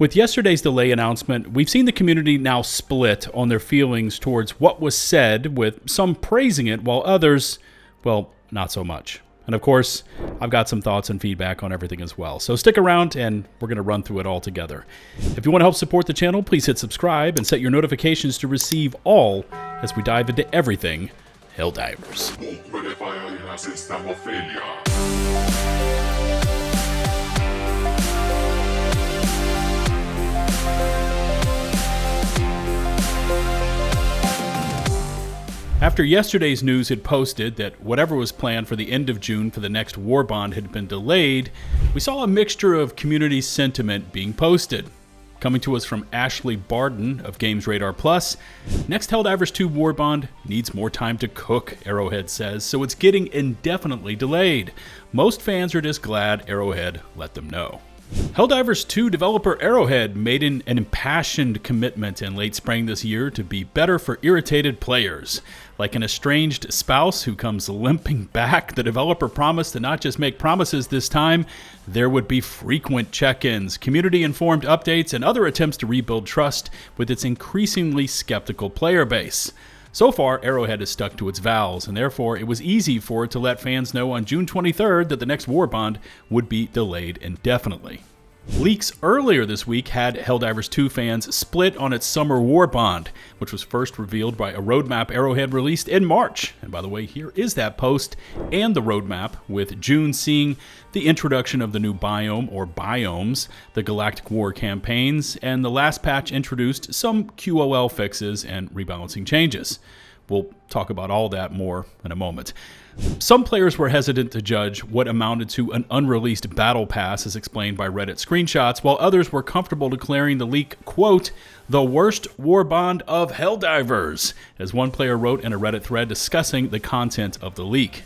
With yesterday's delay announcement, we've seen the community now split on their feelings towards what was said, with some praising it while others, well, not so much. And of course, I've got some thoughts and feedback on everything as well. So stick around and we're going to run through it all together. If you want to help support the channel, please hit subscribe and set your notifications to receive all as we dive into everything Helldivers. After yesterday's news had posted that whatever was planned for the end of June for the next Warbond had been delayed, we saw a mixture of community sentiment being posted. Coming to us from Ashley Barden of GamesRadar Plus, next Helldivers 2 Warbond needs more time to cook, Arrowhead says, so it's getting indefinitely delayed. Most fans are just glad Arrowhead let them know. Helldivers 2 developer Arrowhead made an impassioned commitment in late spring this year to be better for irritated players. Like an estranged spouse who comes limping back, the developer promised to not just make promises this time, there would be frequent check-ins, community-informed updates, and other attempts to rebuild trust with its increasingly skeptical player base. So far, Arrowhead has stuck to its vows, and therefore it was easy for it to let fans know on June 23rd that the next Warbond would be delayed indefinitely. Leaks earlier this week had Helldivers 2 fans split on its summer Warbond, which was first revealed by a roadmap Arrowhead released in March. And by the way, here is that post and the roadmap, with June seeing the introduction of the new biome or biomes, the Galactic War campaigns, and the last patch introduced some QOL fixes and rebalancing changes. We'll talk about all that more in a moment. Some players were hesitant to judge what amounted to an unreleased battle pass as explained by Reddit screenshots, while others were comfortable declaring the leak, quote, the worst Warbond of Helldivers, as one player wrote in a Reddit thread discussing the content of the leak.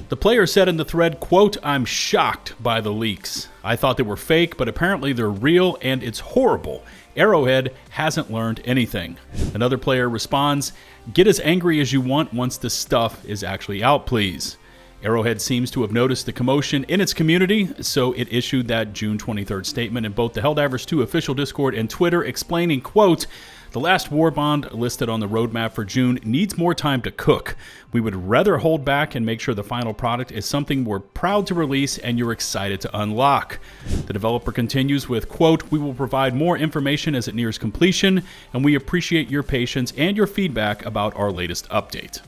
The player said in the thread, quote, I'm shocked by the leaks. I thought they were fake, but apparently they're real and it's horrible. Arrowhead hasn't learned anything. Another player responds, get as angry as you want once the stuff is actually out, please. Arrowhead seems to have noticed the commotion in its community, so it issued that June 23rd statement in both the Helldivers 2 official Discord and Twitter explaining, quote, the last Warbond listed on the roadmap for June needs more time to cook. We would rather hold back and make sure the final product is something we're proud to release and you're excited to unlock. The developer continues with, quote, we will provide more information as it nears completion, and we appreciate your patience and your feedback about our latest update.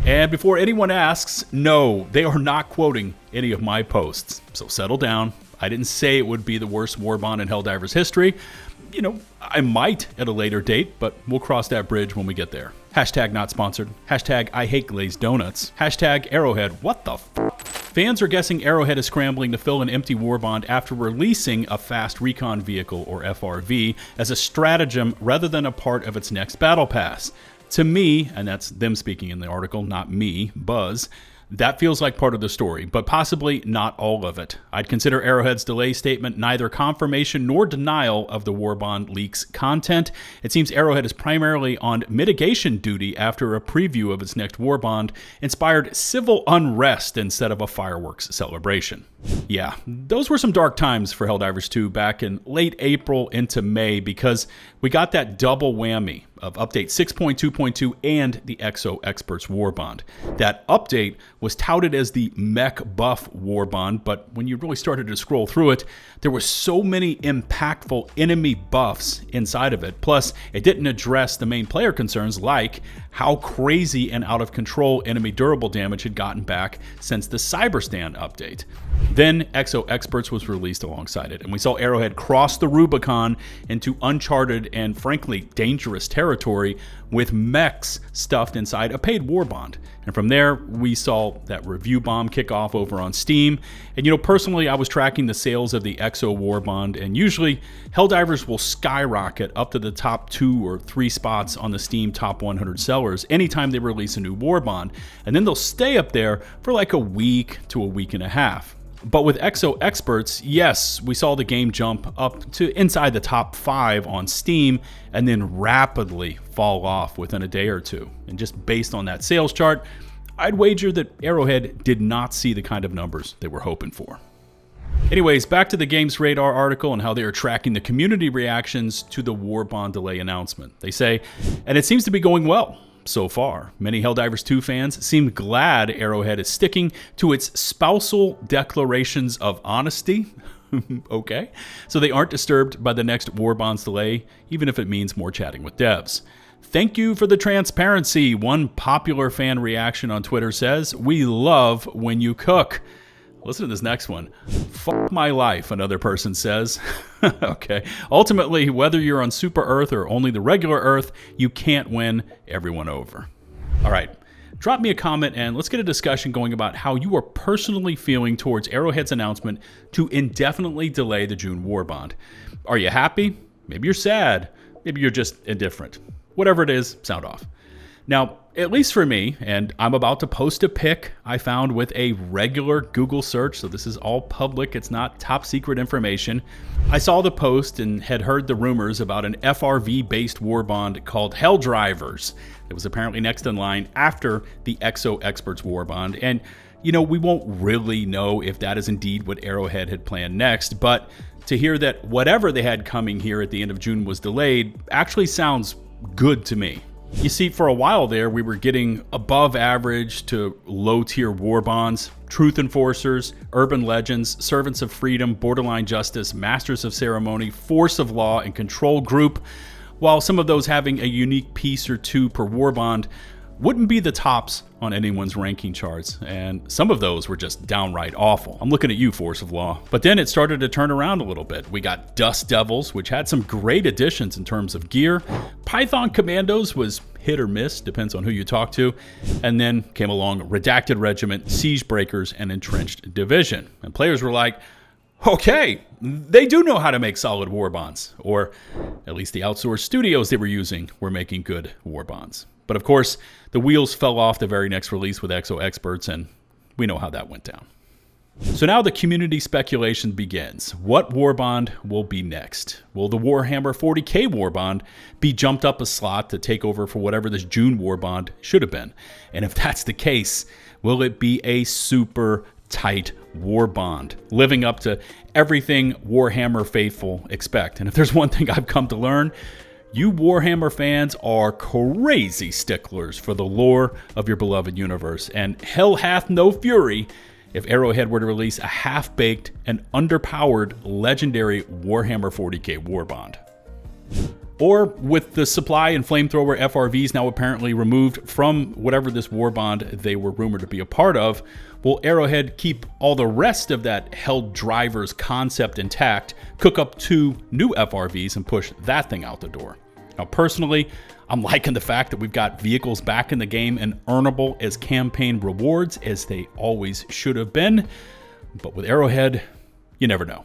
And before anyone asks, no, they are not quoting any of my posts, so settle down. I didn't say it would be the worst Warbond in Helldivers history. You know, I might at a later date, but we'll cross that bridge when we get there. Hashtag not sponsored. Hashtag I hate glazed donuts. Hashtag Arrowhead, what the f***? Fans are guessing Arrowhead is scrambling to fill an empty Warbond after releasing a fast recon vehicle, or FRV, as a stratagem rather than a part of its next battle pass. To me, and that's them speaking in the article, not me, Buzz, that feels like part of the story, but possibly not all of it. I'd consider Arrowhead's delay statement neither confirmation nor denial of the Warbond leak's content. It seems Arrowhead is primarily on mitigation duty after a preview of its next Warbond inspired civil unrest instead of a fireworks celebration. Yeah, those were some dark times for Helldivers 2 back in late April into May, because we got that double whammy of update 6.2.2 and the Exo Experts Warbond. That update was touted as the mech buff Warbond, but when you really started to scroll through it, there were so many impactful enemy buffs inside of it. Plus, it didn't address the main player concerns like how crazy and out of control enemy durable damage had gotten back since the Cyberstand update. Then Exo Experts was released alongside it, and we saw Arrowhead cross the Rubicon into uncharted and frankly dangerous territory with mechs stuffed inside a paid Warbond. And from there, we saw that review bomb kick off over on Steam. And you know, personally, I was tracking the sales of the Exo Warbond, and usually Helldivers will skyrocket up to the top 2 or 3 spots on the Steam top 100 sellers anytime they release a new Warbond, and then they'll stay up there for like a week to a week and a half. But with Exo Experts, yes, we saw the game jump up to inside the top 5 on Steam and then rapidly fall off within a day or two. And just based on that sales chart, I'd wager that Arrowhead did not see the kind of numbers they were hoping for. Anyways, back to the GamesRadar article and how they are tracking the community reactions to the Warbond delay announcement. They say, and it seems to be going well so far. Many Helldivers 2 fans seem glad Arrowhead is sticking to its spousal declarations of honesty. Okay, so they aren't disturbed by the next Warbonds delay, even if it means more chatting with devs. Thank you for the transparency. One popular fan reaction on Twitter says, "We love when you cook." Listen to this next one. "Fuck my life," another person says. Okay. Ultimately, whether you're on Super Earth or only the regular Earth, you can't win everyone over. All right. Drop me a comment and let's get a discussion going about how you are personally feeling towards Arrowhead's announcement to indefinitely delay the June Warbond. Are you happy? Maybe you're sad. Maybe you're just indifferent. Whatever it is, sound off. Now, at least for me, and I'm about to post a pic I found with a regular Google search, so this is all public, it's not top secret information. I saw the post and had heard the rumors about an FRV-based warbond called Helldrivers. It was apparently next in line after the 𝗙𝗲𝗹𝗆𝗃𝗀𝗃𝗀𝗃 Warbond, and we won't really know if that is indeed what Arrowhead had planned next, but to hear that whatever they had coming here at the end of June was delayed actually sounds good to me. You see, for a while there, we were getting above average to low tier warbonds, truth enforcers, urban legends, servants of freedom, borderline justice, masters of ceremony, force of law, and control group, while some of those having a unique piece or two per warbond wouldn't be the tops on anyone's ranking charts, and some of those were just downright awful. I'm looking at you, Force of Law. But then it started to turn around a little bit. We got Dust Devils, which had some great additions in terms of gear. Python Commandos was hit or miss, depends on who you talk to. And then came along Redacted Regiment, Siege Breakers, and Entrenched Division. And players were like, okay, they do know how to make solid warbonds. Or at least the outsourced studios they were using were making good warbonds. But of course, the wheels fell off the very next release with Exo Experts, and we know how that went down. So now the community speculation begins. What warbond will be next? Will the Warhammer 40k warbond be jumped up a slot to take over for whatever this June warbond should have been? And if that's the case, will it be a super tight warbond, living up to everything Warhammer faithful expect? And if there's one thing I've come to learn, you Warhammer fans are crazy sticklers for the lore of your beloved universe, and hell hath no fury if Arrowhead were to release a half-baked and underpowered legendary Warhammer 40k warbond. Or with the supply and flamethrower FRVs now apparently removed from whatever this warbond they were rumored to be a part of, will Arrowhead keep all the rest of that Helldivers concept intact, cook up 2 new FRVs, and push that thing out the door? Now, personally, I'm liking the fact that we've got vehicles back in the game and earnable as campaign rewards, as they always should have been. But with Arrowhead, you never know.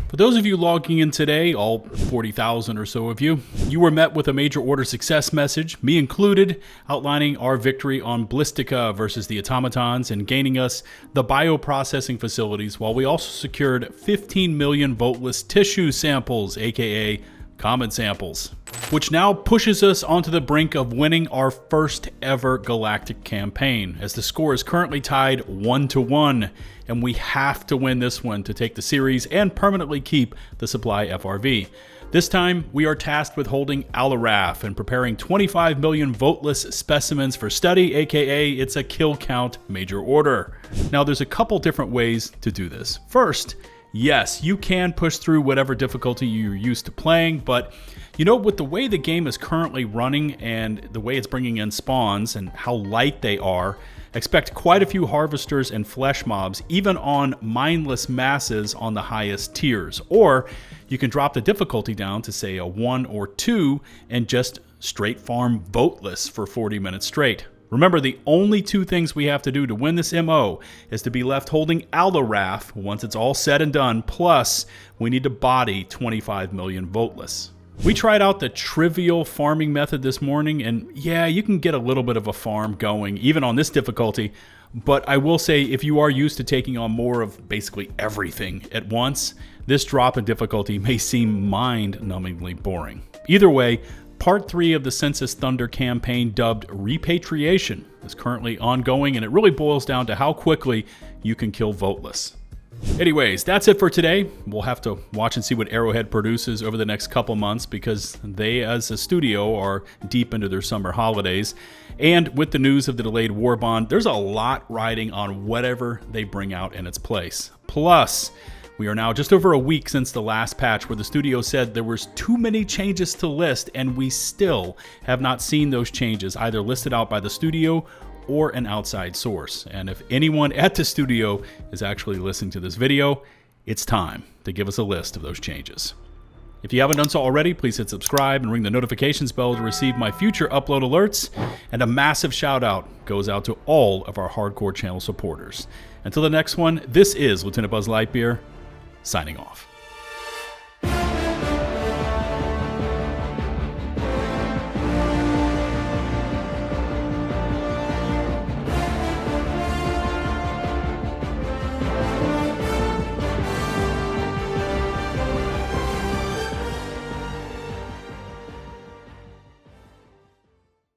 For those of you logging in today, all 40,000 or so of you, you were met with a major order success message, me included, outlining our victory on 𝗛𝗲𝗃𝗀𝗃𝗀𝗃 versus the automatons and gaining us the bioprocessing facilities, while we also secured 15 million Voteless tissue samples, aka common samples, which now pushes us onto the brink of winning our first ever galactic campaign, as the score is currently tied 1-1, and we have to win this one to take the series and permanently keep the supply FRV. This time, we are tasked with holding Allaraf and preparing 25 million Voteless specimens for study, aka it's a kill count major order. Now, there's a couple different ways to do this. First, yes, you can push through whatever difficulty you're used to playing, but with the way the game is currently running and the way it's bringing in spawns and how light they are, expect quite a few harvesters and flesh mobs, even on mindless masses on the highest tiers. Or you can drop the difficulty down to, say, a 1 or 2 and just straight farm Voteless for 40 minutes straight. Remember, the only 2 things we have to do to win this MO is to be left holding Allaraf once it's all said and done, plus we need to body 25 million Voteless. We tried out the trivial farming method this morning, and yeah, you can get a little bit of a farm going, even on this difficulty, but I will say if you are used to taking on more of basically everything at once, this drop in difficulty may seem mind-numbingly boring. Either way, Part 3 of the Census Thunder campaign, dubbed Repatriation, is currently ongoing, and it really boils down to how quickly you can kill Voteless. Anyways, that's it for today. We'll have to watch and see what Arrowhead produces over the next couple months, because they, as a studio, are deep into their summer holidays. And with the news of the delayed Warbond, there's a lot riding on whatever they bring out in its place. Plus, we are now just over a week since the last patch where the studio said there was too many changes to list, and we still have not seen those changes either listed out by the studio or an outside source. And if anyone at the studio is actually listening to this video, it's time to give us a list of those changes. If you haven't done so already, please hit subscribe and ring the notifications bell to receive my future upload alerts. And a massive shout out goes out to all of our hardcore channel supporters. Until the next one, this is 𝗲𝗲𝗹𝗶𝘀𝗂𝗧, signing off.